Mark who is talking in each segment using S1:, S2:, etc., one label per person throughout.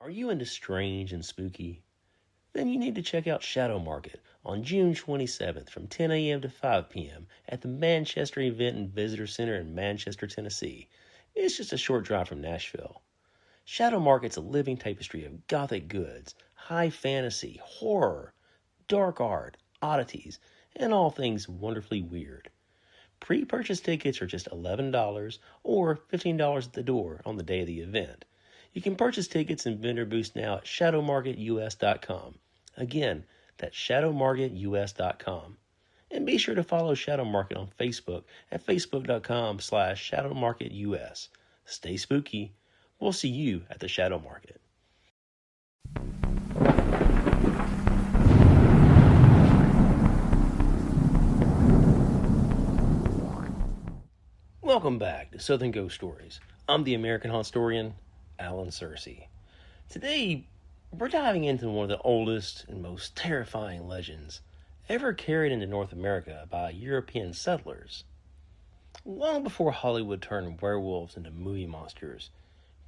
S1: Are you into strange and spooky? Then you need to check out Shadow Market on June 27th from 10 a.m. to 5 p.m. at the Manchester Event and Visitor Center in Manchester, Tennessee. It's just a short drive from Nashville. Shadow Market's a living tapestry of gothic goods, high fantasy, horror, dark art, oddities, and all things wonderfully weird. Pre-purchase tickets are just $11 or $15 at the door on the day of the event. You can purchase tickets and vendor booths now at shadowmarketus.com. Again, that's shadowmarketus.com. And be sure to follow Shadow Market on Facebook at facebook.com/shadowmarketus. Stay spooky. We'll see you at the Shadow Market. Welcome back to Southern Ghost Stories. I'm the American historian, Alan Sircy. Today, we're diving into one of the oldest and most terrifying legends ever carried into North America by European settlers. Long before Hollywood turned werewolves into movie monsters,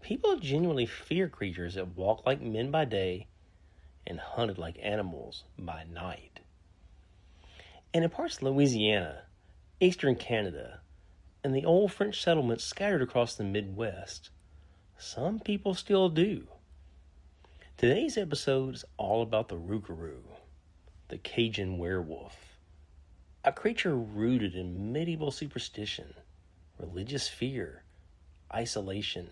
S1: people genuinely feared creatures that walked like men by day and hunted like animals by night. And in parts of Louisiana, eastern Canada, and the old French settlements scattered across the Midwest, some people still do. Today's episode is all about the Rougarou, the Cajun Werewolf, a creature rooted in medieval superstition, religious fear, isolation,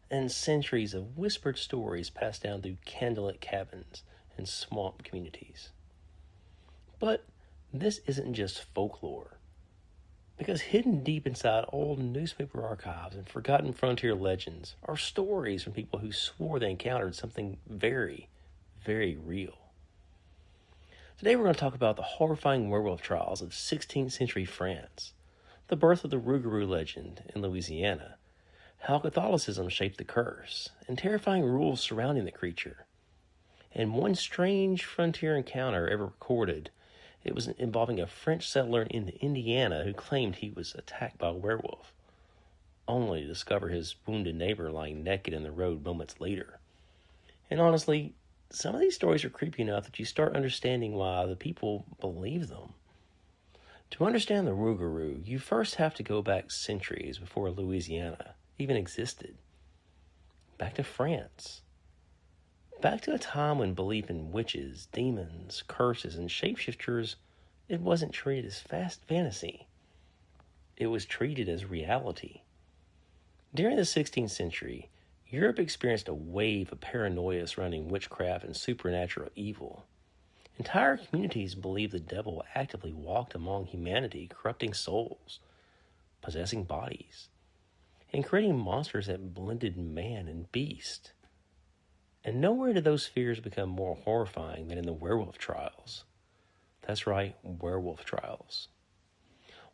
S1: and centuries of whispered stories passed down through candlelit cabins and swamp communities. But this isn't just folklore, because hidden deep inside old newspaper archives and forgotten frontier legends are stories from people who swore they encountered something very, very real. Today we're going to talk about the horrifying werewolf trials of 16th century France, the birth of the Rougarou legend in Louisiana, how Catholicism shaped the curse, and terrifying rules surrounding the creature, and one strange frontier encounter ever recorded. It was involving a French settler in Indiana who claimed he was attacked by a werewolf, only to discover his wounded neighbor lying naked in the road moments later. And honestly, some of these stories are creepy enough that you start understanding why the people believe them. To understand the Rougarou, you first have to go back centuries before Louisiana even existed. Back to France. Back to a time when belief in witches, demons, curses, and shapeshifters, it wasn't treated as fast fantasy. It was treated as reality. During the 16th century, Europe experienced a wave of paranoia surrounding witchcraft and supernatural evil. Entire communities believed the devil actively walked among humanity, corrupting souls, possessing bodies, and creating monsters that blended man and beast. And nowhere did those fears become more horrifying than in the werewolf trials. That's right, werewolf trials.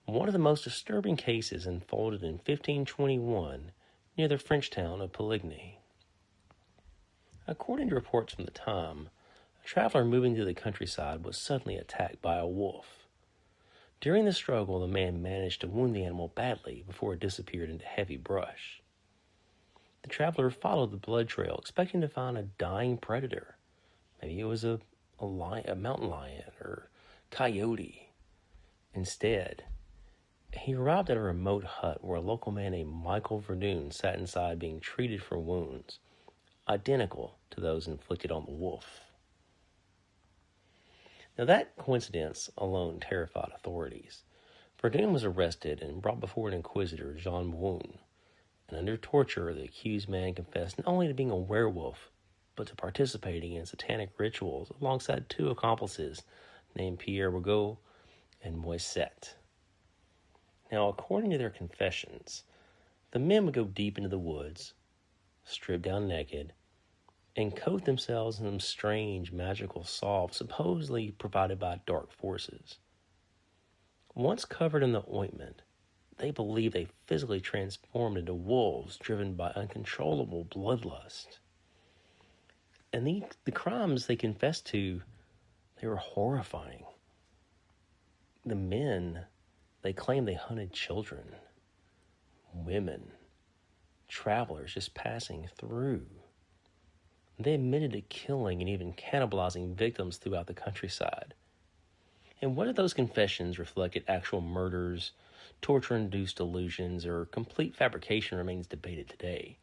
S1: One of the most disturbing cases unfolded in 1521 near the French town of Poligny. According to reports from the time, a traveler moving through the countryside was suddenly attacked by a wolf. During the struggle, the man managed to wound the animal badly before it disappeared into heavy brush. The traveler followed the blood trail, expecting to find a dying predator. Maybe it was a mountain lion or coyote. Instead, he arrived at a remote hut where a local man named Michael Verdun sat inside being treated for wounds, identical to those inflicted on the wolf. Now that coincidence alone terrified authorities. Verdun was arrested and brought before an inquisitor, Jean Beaune. And under torture, the accused man confessed not only to being a werewolf, but to participating in satanic rituals alongside two accomplices named Pierre Rougarou and Moisette. Now, according to their confessions, the men would go deep into the woods, strip down naked, and coat themselves in some strange magical salve supposedly provided by dark forces. Once covered in the ointment, they believe they physically transformed into wolves driven by uncontrollable bloodlust. And the crimes they confessed to, they were horrifying. The men, they claimed they hunted children, women, travelers just passing through. They admitted to killing and even cannibalizing victims throughout the countryside. And whether those confessions reflected actual murders, torture-induced delusions, or complete fabrication remains debated today.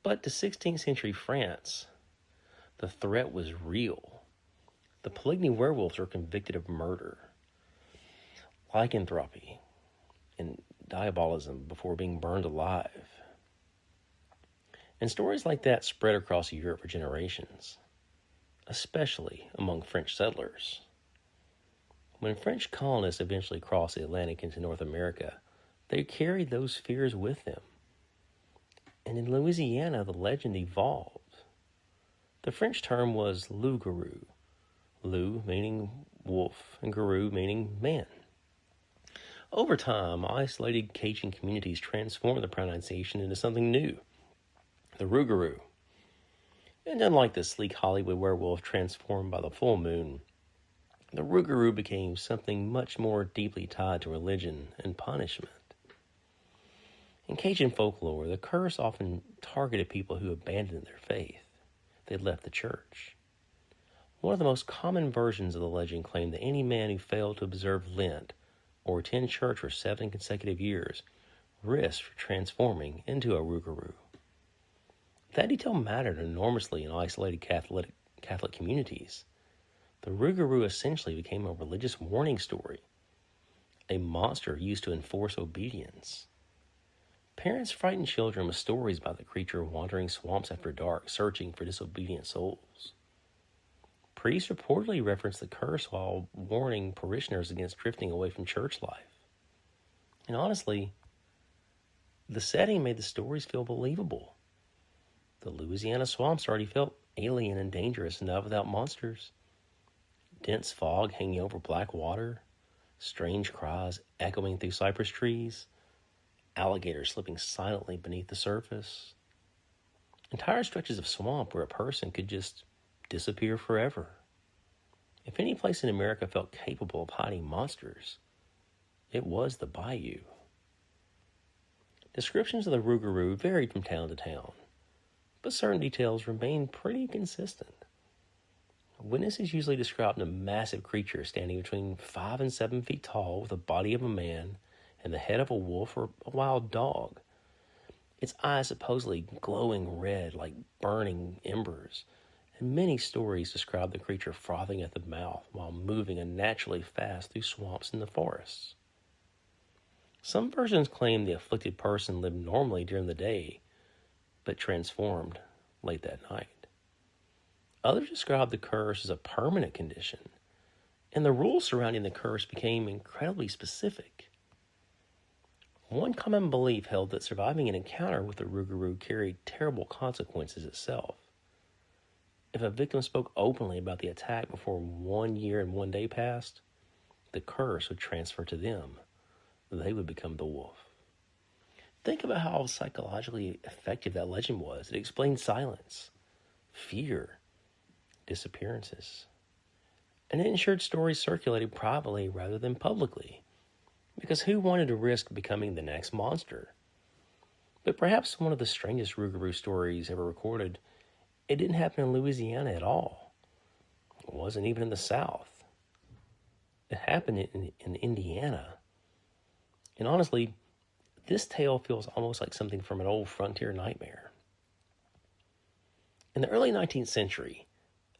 S1: But to 16th century France, the threat was real. The Cajun werewolves were convicted of murder, lycanthropy, and diabolism before being burned alive. And stories like that spread across Europe for generations, especially among French settlers. When French colonists eventually crossed the Atlantic into North America, they carried those fears with them. And in Louisiana, the legend evolved. The French term was Lougarou, Lou meaning wolf and garou meaning man. Over time, isolated Cajun communities transformed the pronunciation into something new, the Rougarou. And unlike the sleek Hollywood werewolf transformed by the full moon, the Rougarou became something much more deeply tied to religion and punishment. In Cajun folklore, the curse often targeted people who abandoned their faith. They left the church. One of the most common versions of the legend claimed that any man who failed to observe Lent or attend church for 7 consecutive years risked transforming into a Rougarou. That detail mattered enormously in isolated Catholic communities. The Rougarou essentially became a religious warning story, a monster used to enforce obedience. Parents frightened children with stories about the creature wandering swamps after dark, searching for disobedient souls. Priests reportedly referenced the curse while warning parishioners against drifting away from church life. And honestly, the setting made the stories feel believable. The Louisiana swamps already felt alien and dangerous enough without monsters. Dense fog hanging over black water, strange cries echoing through cypress trees, alligators slipping silently beneath the surface. Entire stretches of swamp where a person could just disappear forever. If any place in America felt capable of hiding monsters, it was the bayou. Descriptions of the Rougarou varied from town to town, but certain details remained pretty consistent. Witnesses usually described a massive creature standing between 5 and 7 feet tall with the body of a man and the head of a wolf or a wild dog. Its eyes supposedly glowing red like burning embers, and many stories describe the creature frothing at the mouth while moving unnaturally fast through swamps in the forests. Some versions claim the afflicted person lived normally during the day, but transformed late that night. Others describe the curse as a permanent condition, and the rules surrounding the curse became incredibly specific. One common belief held that surviving an encounter with the Rougarou carried terrible consequences itself. If a victim spoke openly about the attack before 1 year and 1 day passed, the curse would transfer to them. They would become the wolf. Think about how psychologically effective that legend was. It explained silence, fear, disappearances, and it ensured stories circulated privately rather than publicly, because who wanted to risk becoming the next monster? But perhaps one of the strangest Rougarou stories ever recorded, it didn't happen in Louisiana at all. It wasn't even in the South. It happened in Indiana. And honestly, this tale feels almost like something from an old frontier nightmare. In the early 19th century,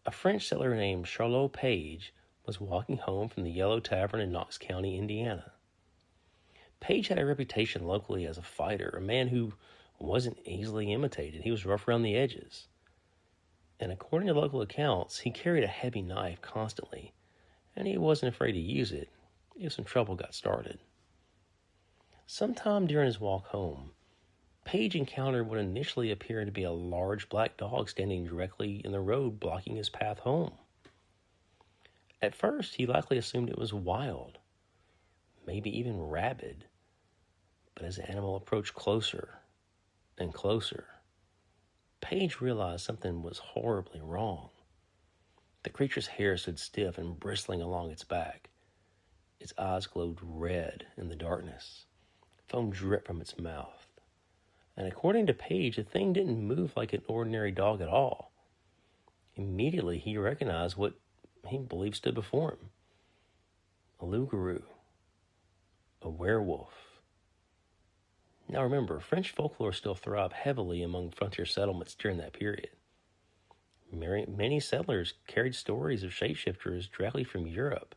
S1: a French settler named Charlot Page was walking home from the Yellow Tavern in Knox County, Indiana. Page had a reputation locally as a fighter, a man who wasn't easily imitated. He was rough around the edges. And according to local accounts, he carried a heavy knife constantly, and he wasn't afraid to use it if some trouble got started. Sometime during his walk home, Page encountered what initially appeared to be a large black dog standing directly in the road, blocking his path home. At first, he likely assumed it was wild, maybe even rabid. But as the animal approached closer and closer, Page realized something was horribly wrong. The creature's hair stood stiff and bristling along its back. Its eyes glowed red in the darkness. Foam dripped from its mouth. And according to Page, the thing didn't move like an ordinary dog at all. Immediately, he recognized what he believed stood before him: a Lougarou, a werewolf. Now remember, French folklore still thrived heavily among frontier settlements during that period. Many settlers carried stories of shapeshifters directly from Europe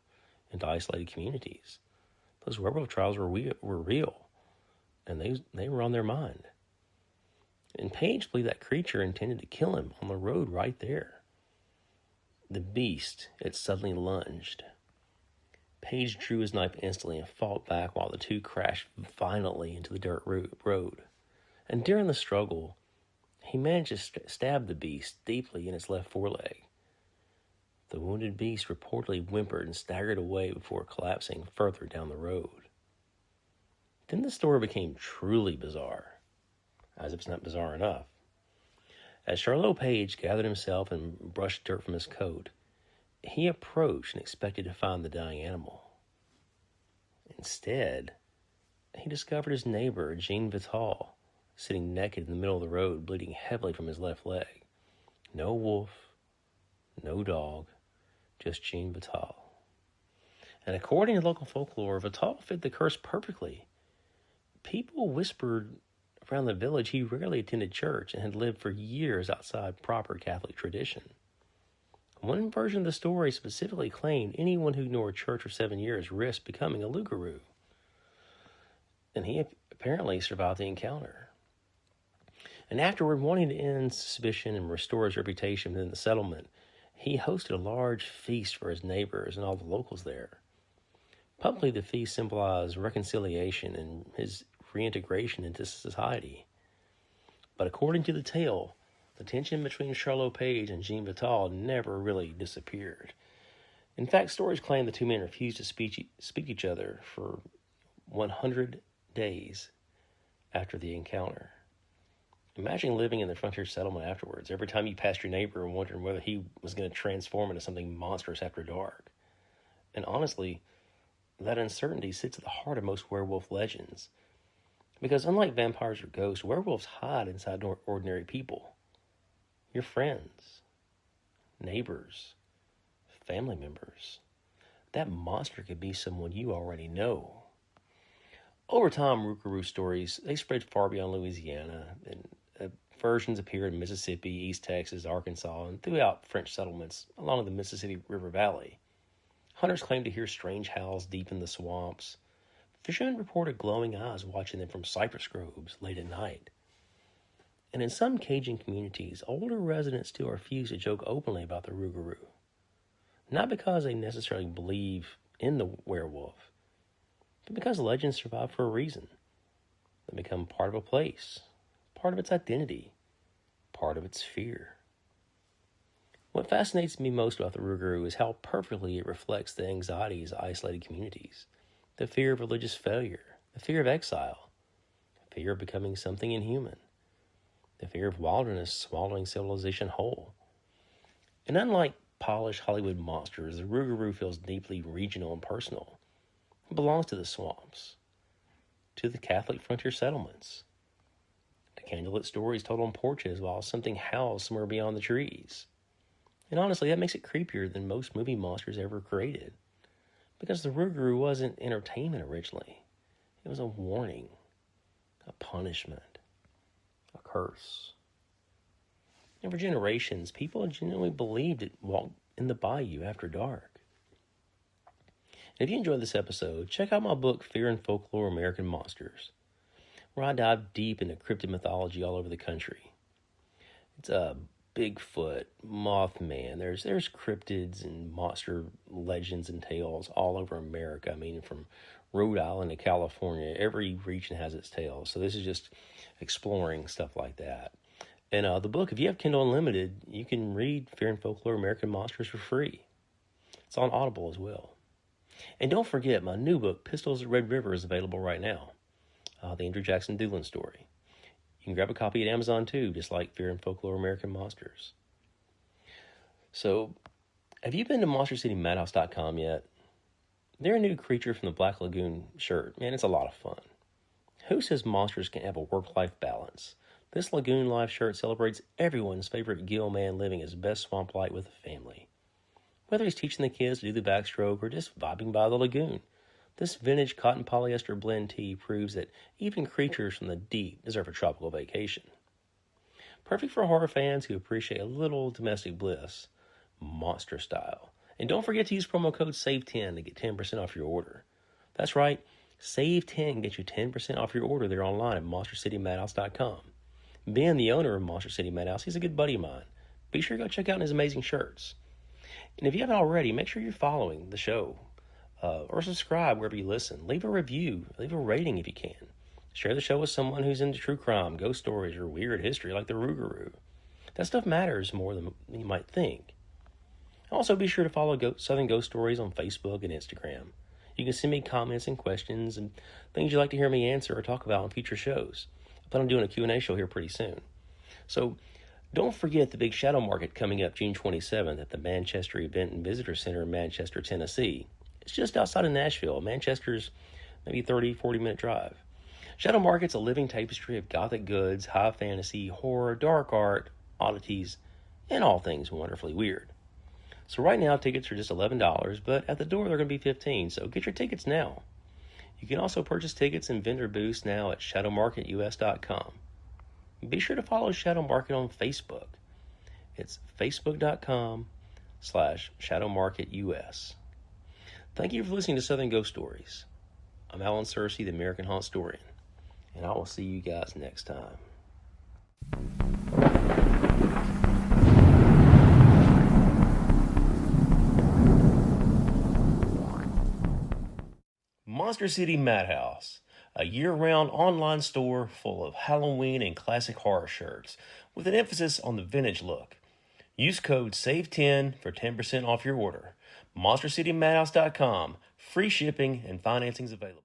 S1: into isolated communities. Those werewolf trials were real, and they were on their mind. And Page believed that creature intended to kill him on the road right there. The beast, it suddenly lunged. Page drew his knife instantly and fought back while the two crashed violently into the dirt road. And during the struggle, he managed to stab the beast deeply in its left foreleg. The wounded beast reportedly whimpered and staggered away before collapsing further down the road. Then the story became truly bizarre, as if it's not bizarre enough. As Charlot Page gathered himself and brushed dirt from his coat, he approached and expected to find the dying animal. Instead, he discovered his neighbor, Jean Vital, sitting naked in the middle of the road, bleeding heavily from his left leg. No wolf, no dog, just Jean Vital. And according to local folklore, Vital fit the curse perfectly. People whispered around the village he rarely attended church and had lived for years outside proper Catholic tradition. One version of the story specifically claimed anyone who ignored church for 7 years risked becoming a Lougarou. And he apparently survived the encounter. And afterward, wanting to end suspicion and restore his reputation within the settlement, he hosted a large feast for his neighbors and all the locals there. Publicly, the feast symbolized reconciliation and his reintegration into society. But according to the tale, the tension between Charlot Page and Jean Vital never really disappeared. In fact, stories claim the two men refused to speak to each other for 100 days after the encounter. Imagine living in the frontier settlement afterwards, every time you passed your neighbor and wondering whether he was going to transform into something monstrous after dark. And honestly, that uncertainty sits at the heart of most werewolf legends. Because unlike vampires or ghosts, werewolves hide inside ordinary people. Your friends, neighbors, family members. That monster could be someone you already know. Over time, Rougarou stories, they spread far beyond Louisiana, and versions appeared in Mississippi, East Texas, Arkansas, and throughout French settlements along the Mississippi River Valley. Hunters claimed to hear strange howls deep in the swamps. Fishermen reported glowing eyes watching them from cypress groves late at night. And in some Cajun communities, older residents still refuse to joke openly about the Rougarou. Not because they necessarily believe in the werewolf, but because legends survive for a reason. They become part of a place, part of its identity, part of its fear. What fascinates me most about the Rougarou is how perfectly it reflects the anxieties of isolated communities, the fear of religious failure, the fear of exile, the fear of becoming something inhuman, the fear of wilderness swallowing civilization whole. And unlike polished Hollywood monsters, the Rougarou feels deeply regional and personal. It belongs to the swamps, to the Catholic frontier settlements, to candlelit stories told on porches while something howls somewhere beyond the trees. And honestly, that makes it creepier than most movie monsters ever created. Because the Rougarou wasn't entertainment originally. It was a warning, a punishment, a curse. And for generations, people genuinely believed it walked in the bayou after dark. And if you enjoyed this episode, check out my book, Fear and Folklore American Monsters, where I dive deep into cryptid mythology all over the country. It's Bigfoot, Mothman. There's cryptids and monster legends and tales all over America. I mean, from Rhode Island to California, every region has its tales. So this is just exploring stuff like that. And the book, if you have Kindle Unlimited, you can read Fear and Folklore American Monsters for free. It's on Audible as well. And don't forget, my new book, Pistols at Red River, is available right now. The Andrew Jackson Doolin story. You can grab a copy at Amazon too, just like Fear and Folklore American Monsters. So, have you been to MonsterCityMadhouse.com yet? They're a new creature from the Black Lagoon shirt. Man, it's a lot of fun. Who says monsters can't have a work-life balance? This Lagoon Life shirt celebrates everyone's favorite gill man living his best swamp life with a family. Whether he's teaching the kids to do the backstroke or just vibing by the lagoon, this vintage cotton polyester blend tee proves that even creatures from the deep deserve a tropical vacation. Perfect for horror fans who appreciate a little domestic bliss, monstrous style. And don't forget to use promo code SAVE10 to get 10% off your order. That's right, SAVE10 gets you 10% off your order there online at monstercitymadhouse.com. Ben, the owner of Monster City Madhouse, he's a good buddy of mine. Be sure to go check out his amazing shirts. And if you haven't already, make sure you're following the show or subscribe wherever you listen. Leave a review, leave a rating if you can. Share the show with someone who's into true crime, ghost stories, or weird history like the Rougarou. That stuff matters more than you might think. Also, be sure to follow Southern Ghost Stories on Facebook and Instagram. You can send me comments and questions and things you'd like to hear me answer or talk about on future shows. I plan on doing a Q&A show here pretty soon. So, don't forget the big shadow market coming up June 27th at the Manchester Event and Visitor Center in Manchester, Tennessee. It's just outside of Nashville. Manchester's maybe 40-minute drive. Shadow Market's a living tapestry of gothic goods, high fantasy, horror, dark art, oddities, and all things wonderfully weird. So right now, tickets are just $11, but at the door they're going to be $15, so get your tickets now. You can also purchase tickets and vendor booths now at shadowmarketus.com. Be sure to follow Shadow Market on Facebook. It's facebook.com/shadowmarketus. Thank you for listening to Southern Ghost Stories. I'm Alan Sircy, the American Hauntstorian, and I will see you guys next time. Monster City Madhouse, a year-round online store full of Halloween and classic horror shirts with an emphasis on the vintage look. Use code SAVE10 for 10% off your order. MonsterCityMadhouse.com. Free shipping and financing's available.